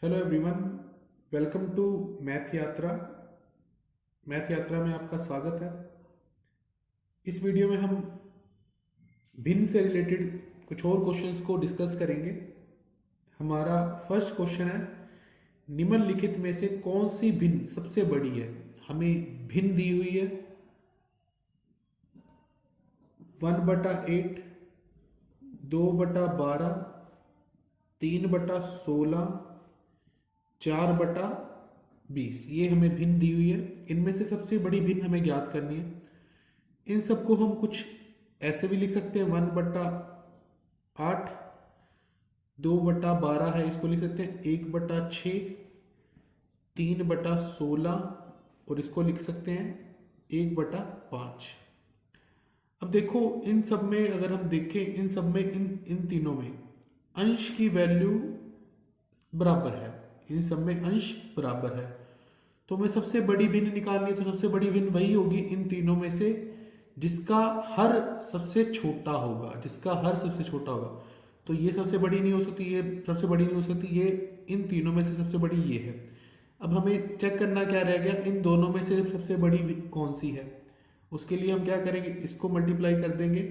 Hello everyone, welcome to math Yatra. Math Yatra में आपका स्वागत है। इस वीडियो में हम भिन्न से रिलेटेड कुछ और क्वेश्चंस को डिस्कस करेंगे। हमारा फर्स्ट क्वेश्चन है, निम्नलिखित में से कौन सी भिन्न सबसे बड़ी है। हमें भिन्न दी हुई है 1/8, 2/12, 3/16, 4/20। ये हमें भिन्न दी हुई है। इनमें से सबसे बड़ी भिन्न हमें ज्ञात करनी है। इन सबको हम कुछ ऐसे भी लिख सकते हैं, 1/8, 2/12 है, इसको लिख सकते हैं 1/6, 3/16 और इसको लिख सकते हैं 1/5। अब देखो, इन सब में अगर हम देखें, इन सब में इन तीनों में अंश की वैल्यू बराबर है। इन सब में अंश बराबर है, तो हमें सबसे बड़ी भिन्न निकालनी है। तो सबसे बड़ी भिन्न वही होगी इन तीनों में से जिसका हर सबसे छोटा होगा, जिसका हर सबसे छोटा होगा। तो ये सबसे बड़ी नहीं हो सकती, ये सबसे बड़ी नहीं हो सकती, ये इन तीनों में से सबसे बड़ी ये है। अब हमें चेक करना क्या रह गया, इन दोनों में से सबसे बड़ी कौन सी है। उसके लिए हम क्या करेंगे, इसको मल्टीप्लाई कर देंगे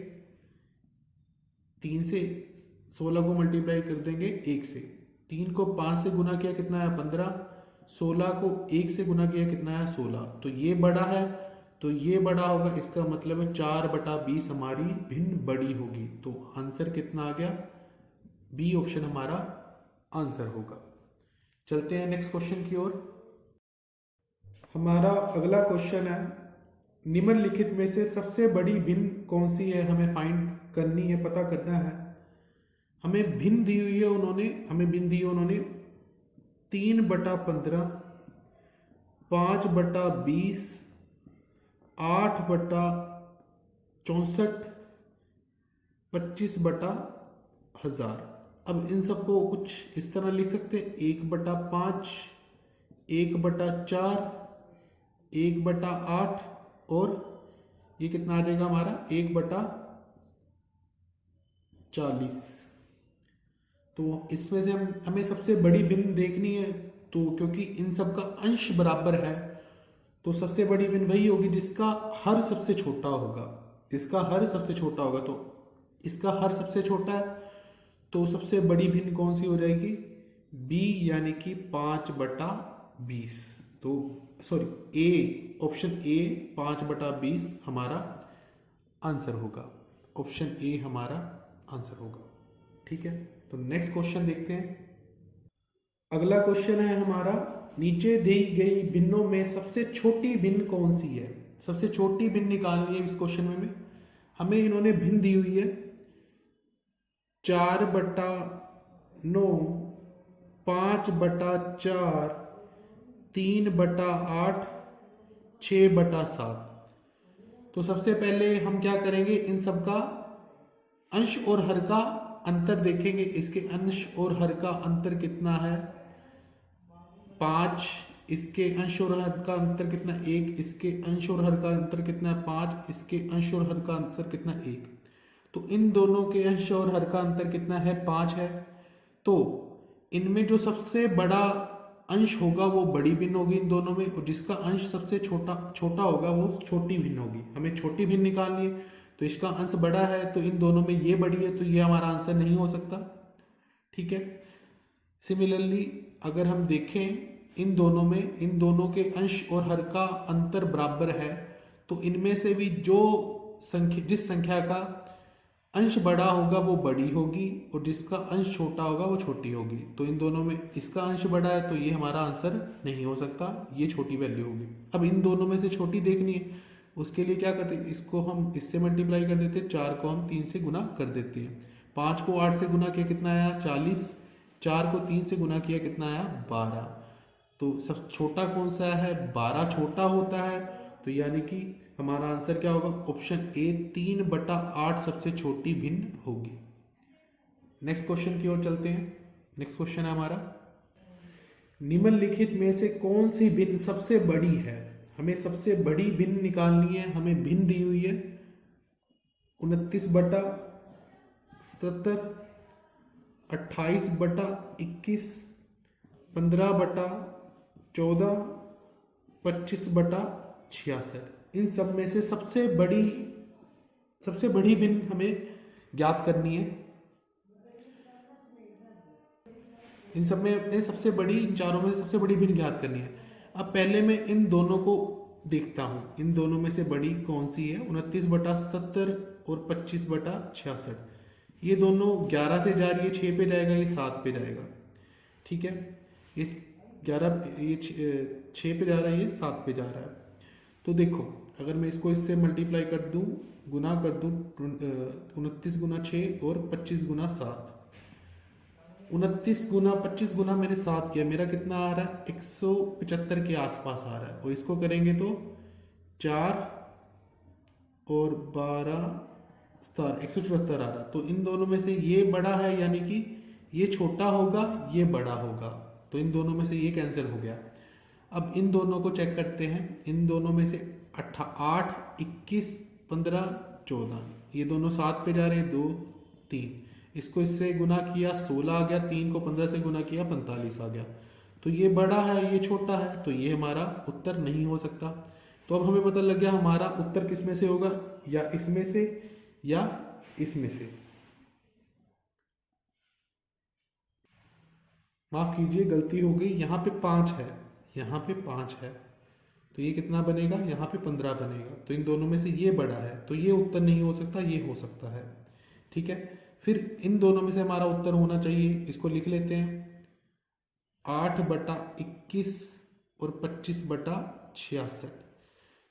3 से, 16 को मल्टीप्लाई कर देंगे 1 से। 3 को 5 से गुना किया कितना है 15, 16 को 1 से गुना किया कितना है 16। तो ये बड़ा है, तो ये बड़ा होगा, इसका मतलब है 4/20 हमारी भिन्न बड़ी होगी। तो आंसर कितना आ गया, बी ऑप्शन हमारा आंसर होगा। चलते हैं नेक्स्ट क्वेश्चन की ओर। हमारा अगला क्वेश्चन है, निम्नलिखित में से सबसे बड़ी भिन्न कौन सी है, हमें फाइंड करनी है, पता करना है। हमें भिन्न दी हुई है उन्होंने, 3/15, 5/20, 8/64, 25/1000। अब इन सबको कुछ इस तरह लिख सकते हैं, 1/5, 1/4, 1/8 और ये कितना आ जाएगा हमारा 1/40। तो इसमें से हमें सबसे बड़ी भिन्न देखनी है। तो क्योंकि इन सब का अंश बराबर है, तो सबसे बड़ी भिन्न वही होगी जिसका हर सबसे छोटा होगा, इसका हर सबसे छोटा होगा। तो इसका हर सबसे छोटा है, तो सबसे बड़ी भिन्न कौन सी हो जाएगी, बी, यानी कि 5/20। तो सॉरी, ए, ऑप्शन ए 5/20 हमारा आंसर होगा। ऑप्शन ए हमारा आंसर होगा। ठीक है, तो नेक्स्ट क्वेश्चन देखते हैं। अगला क्वेश्चन है हमारा, नीचे दी गई भिन्नों में सबसे छोटी भिन्न कौन सी है। सबसे छोटी भिन्न निकालनी है इस क्वेश्चन में। हमें इन्होंने भिन्न दी हुई है 4/9, 5/4, 3/8, 6/7। तो सबसे पहले हम क्या करेंगे, इन सब का अंश और हर का अंतर देखेंगे। इसके अंश और हर का अंतर कितना है 5, इसके अंश और हर का अंतर कितना 1, इसके अंश और हर का अंतर कितना 5, इसके अंश और हर का अंतर कितना 1। तो इन दोनों के अंश और हर का अंतर कितना है 5 है। तो इनमें जो सबसे बड़ा अंश होगा वो बड़ी भिन्न होगी इन दोनों में, और जिसका अंश सबसे छोटा होगा वो छोटी भिन्न होगी। हमें छोटी भिन्न निकालनी है, तो इसका अंश बड़ा है, तो इन दोनों में ये बड़ी है, तो ये हमारा आंसर नहीं हो सकता। ठीक है, सिमिलरली अगर हम देखें इन दोनों में, इन दोनों के अंश और हर का अंतर बराबर है, तो इनमें से भी जिस संख्या का अंश बड़ा होगा वो बड़ी होगी, और जिसका अंश छोटा होगा वो छोटी होगी। तो इन दोनों में इसका अंश बड़ा है, तो ये हमारा आंसर नहीं हो सकता, ये छोटी वैल्यू होगी। अब इन दोनों में से छोटी देखनी है, उसके लिए क्या करते हैं, इसको हम इससे मल्टीप्लाई कर देते हैं, 4 को हम 3 से गुना कर देते हैं। 5 को 8 से गुना किया कितना आया 40, 4 को 3 से गुना किया कितना आया 12। तो सब छोटा कौन सा है, 12 छोटा होता है। तो यानी कि हमारा आंसर क्या होगा, ऑप्शन ए 3/8 सबसे छोटी भिन्न होगी। नेक्स्ट क्वेश्चन की ओर चलते हैं। नेक्स्ट क्वेश्चन है हमारा, निम्नलिखित में से कौन सी भिन्न सबसे बड़ी है। हमें सबसे बड़ी भिन्न निकालनी है। हमें भिन्न दी हुई है 29/70, 28/21, 15/14, 25/66। इन सब में से सबसे बड़ी भिन्न हमें ज्ञात करनी है। इन सब में सबसे बड़ी, इन चारों में सबसे बड़ी भिन्न ज्ञात करनी है। अब पहले मैं इन दोनों को देखता हूं, इन दोनों में से बड़ी कौन सी है। 29/77 और 25/66। ये दोनों 11 से जा रही है, 6 पे जाएगा, ये 7 पे जाएगा। ठीक है, ये 6 पे जा रहा है, ये 7 पे जा रहा है। तो देखो, अगर मैं इसको इससे मल्टीप्लाई कर दूं, गुना कर दूं, 29 गुना 6 और 25 गुना 7। 29 गुना 25 गुना मैंने 7 किया, मेरा कितना आ रहा है, 175 के आसपास आ रहा है। और इसको करेंगे तो 4 और 12 174 आ रहा। तो इन दोनों में से ये बड़ा है, यानी कि ये छोटा होगा, ये बड़ा होगा। तो इन दोनों में से ये कैंसिल हो गया। अब इन दोनों को चेक करते हैं। इन दोनों में से 8, 21, 15, 14, ये दोनों 7 पे जा रहे हैं, 2, 3। इसको इससे गुना किया, 16 आ गया। 3 को 15 से गुना किया, 45 आ गया। तो ये बड़ा है, ये छोटा है, तो ये हमारा उत्तर नहीं हो सकता। तो अब हमें पता लग गया हमारा उत्तर किस में से होगा, या इसमें से या इसमें से। माफ कीजिए, गलती हो गई, यहाँ पे 5 है, यहाँ पे 5 है, तो ये कितना बनेगा, यहाँ पे 15 बनेगा। तो इन दोनों में से ये बड़ा है, तो ये उत्तर नहीं हो सकता, ये हो सकता है। ठीक है, फिर इन दोनों में से हमारा उत्तर होना चाहिए, इसको लिख लेते हैं। 8/21 और 25/66।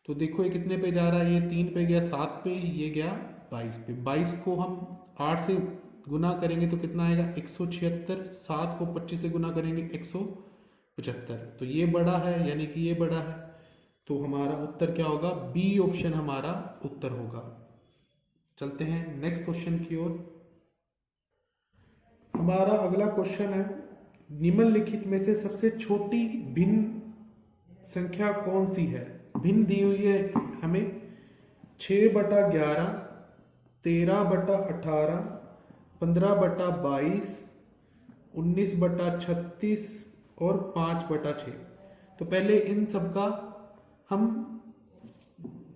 तो देखो ये कितने पे जा रहा है, ये 3 पे गया, 7 पे, ये गया 22 पे। 22 को हम 8 से गुना करेंगे तो कितना आएगा, 176। 7 को 25 से गुना करेंगे, 175। तो ये बड़ा है, यानी कि ये बड़ा है। तो हमारा उत्तर क्या होगा, बी ऑप्शन हमारा उत्तर होगा। चलते हैं नेक्स्ट क्वेश्चन की ओर। हमारा अगला क्वेश्चन है, निम्नलिखित में से सबसे छोटी भिन्न संख्या कौन सी है। भिन्न दी हुई है हमें 6/11, 13/18, 15/22, 19/36 और 5/6। तो पहले इन सब का हम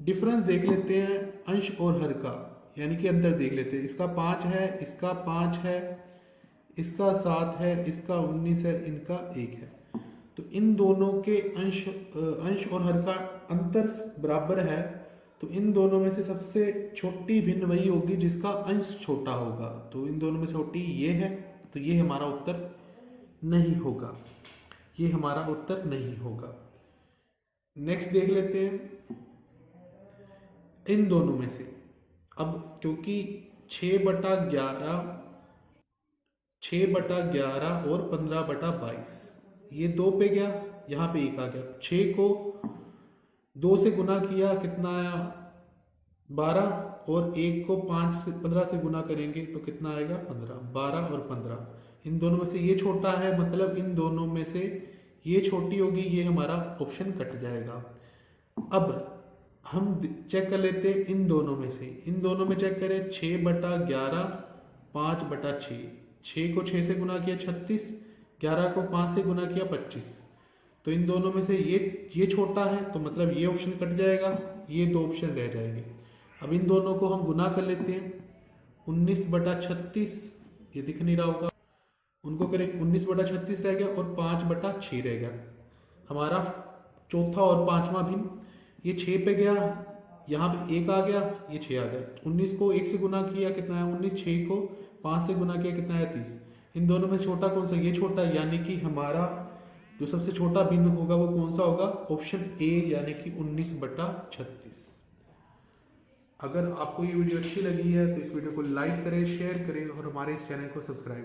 डिफरेंस देख लेते हैं, अंश और हर का, यानी कि अंतर देख लेते हैं। इसका 5 है, इसका 5 है, इसका 7 है, इसका 19 है, इनका 1 है। तो इन दोनों के अंश और हर का अंतर बराबर है। तो इन दोनों में से सबसे छोटी भिन्न वही होगी जिसका अंश छोटा होगा। तो इन दोनों में से छोटी ये है, तो ये हमारा उत्तर नहीं होगा, ये हमारा उत्तर नहीं होगा। नेक्स्ट देख लेते हैं इन दोनों में से। अब क्योंकि 6/11 और 15/22, ये 2 पे गया, यहाँ पे 1 आ गया। 6 को 2 से गुना किया, कितना आया, 12। और 1 को 15 से गुना करेंगे तो कितना आएगा, 15। 12 और 15, इन दोनों में से ये छोटा है, मतलब इन दोनों में से ये छोटी होगी, ये हमारा ऑप्शन कट जाएगा। अब हम चेक कर लेते हैं इन दोनों में से। इन दोनों में चेक करें, 6/11, 5/6। 6 को 6 से गुना किया, 36। 11 को 5 से गुना किया, 25। तो इन दोनों में से ये छोटा है, तो मतलब ये ऑप्शन कट जाएगा, ये 2 ऑप्शन रह जाएंगे। अब इन दोनों को हम गुना कर लेते हैं। 19/36, ये दिख नहीं रहा होगा, उनको करें, 19/36 रह गया और 5/6 रह गया। हमारा चौथा और पांचवा भिन्न, ये 6 पे गया, यहाँ पे 1 आ गया, ये 6 आ गया। 19 को 1 से गुना किया, कितना है 19। 6 को 5 से गुना किया, कितना है 30। इन दोनों में छोटा कौन सा, ये छोटा, यानी कि हमारा जो सबसे छोटा भिन्न होगा वो कौन सा होगा, ऑप्शन ए, यानी कि 19/36। अगर आपको ये वीडियो अच्छी लगी है तो इस वीडियो को लाइक करें, शेयर करें और हमारे इस चैनल को सब्सक्राइब